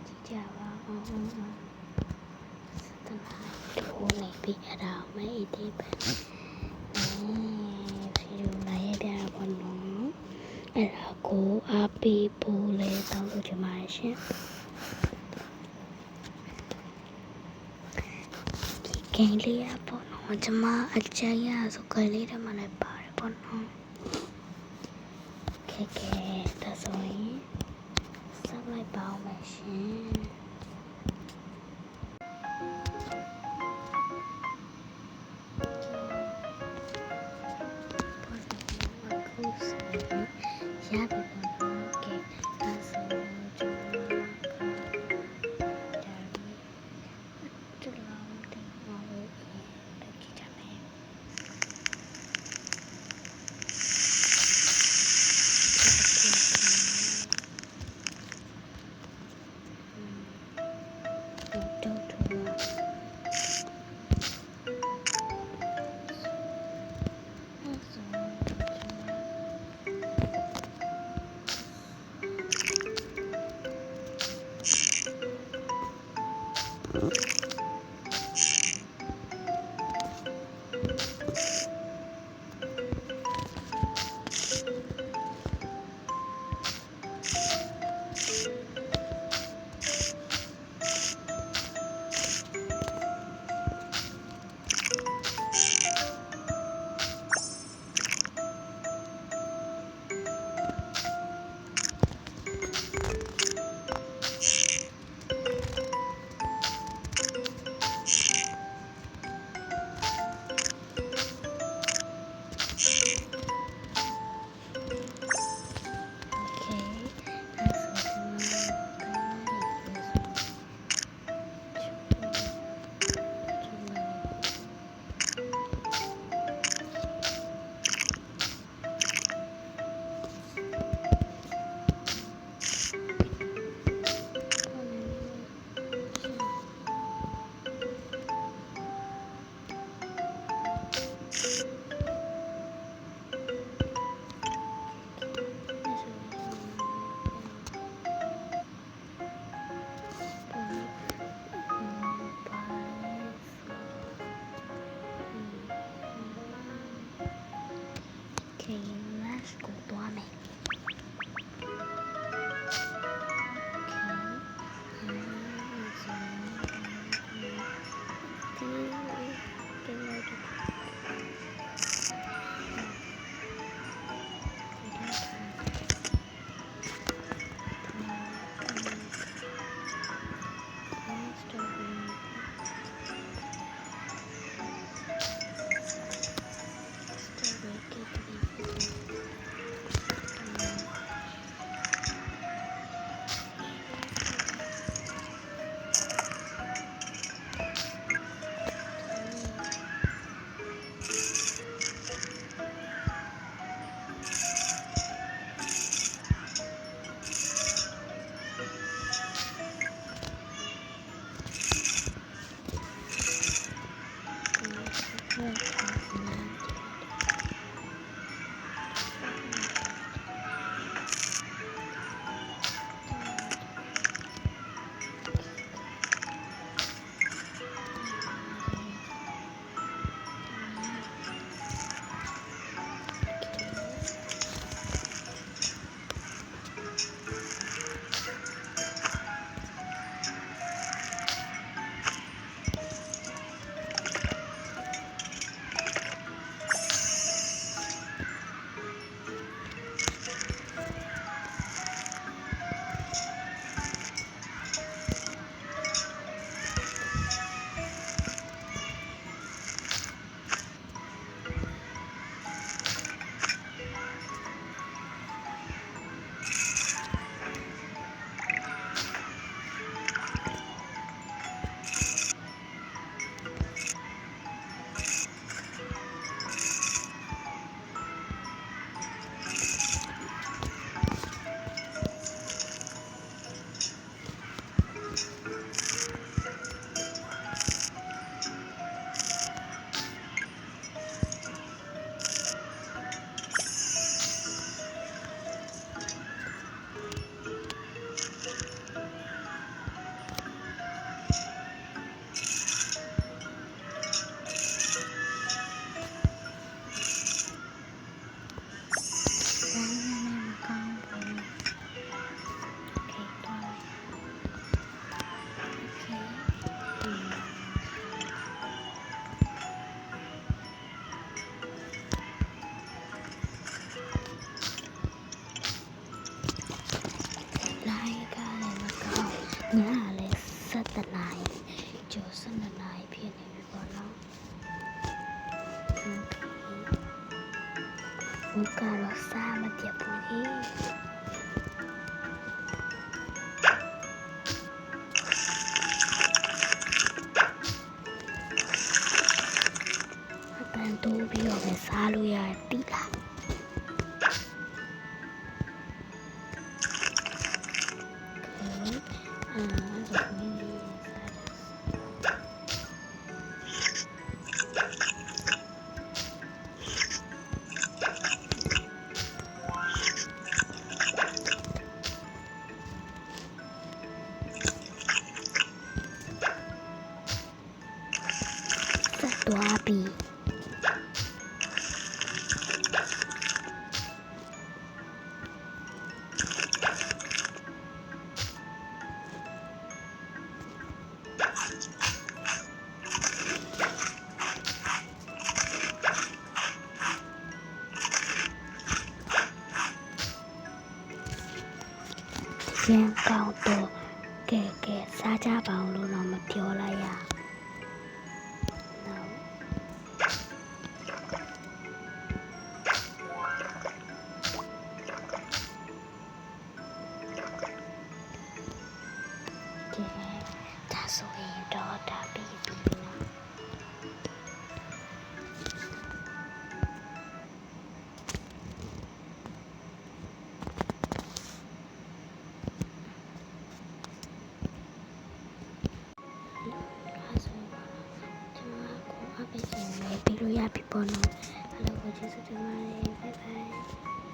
ကြည့်ကြပါအောင်စတနာထိုးနေပြီအဲ့ဒါမအေးသေးပဲဗီဒီယိုလာရပြတာပေါ့နော်အဲ့ဒါကိုအားပေးဖို့လဲတောင်းလို့ချင်ပါတယ်ရှင်ဒီကိန်းလေးရပေါ့နော်ကျွန်မအကြိုက်ရဆိုကိန်းလေးတွေမှလည်းပါတယ်ပေါ့နော်ကဲဒါဆိုရင်ဆက်လိုက်ပါအောင်မယ်ရှင်ရပြီပေါ့နော်ကဲဒါဆိုကျွန်တော်ကဒါတူလောင်းတင်အောင်လုပ်ကြည့်ကြမယ်let's go သွားမယ် အခုကတော့စားမပြတ်ဘူးလေအပန်းတိုးပြီးတော့ပဲစားလို့ရတယ်တိလား သွားပြီရန်ကောင်းတော့ကဲစားကြပါအောင်လို့တော့မပြောလိုက်ရဒါဆိုရင်တော့ဒါပြီးပြီနော်ပြီးလို့ရပြီပေါ့နော်အဲ့လိုကိုကျေးဇူးတင်ပါတယ်ဘိုင်ဘိုင်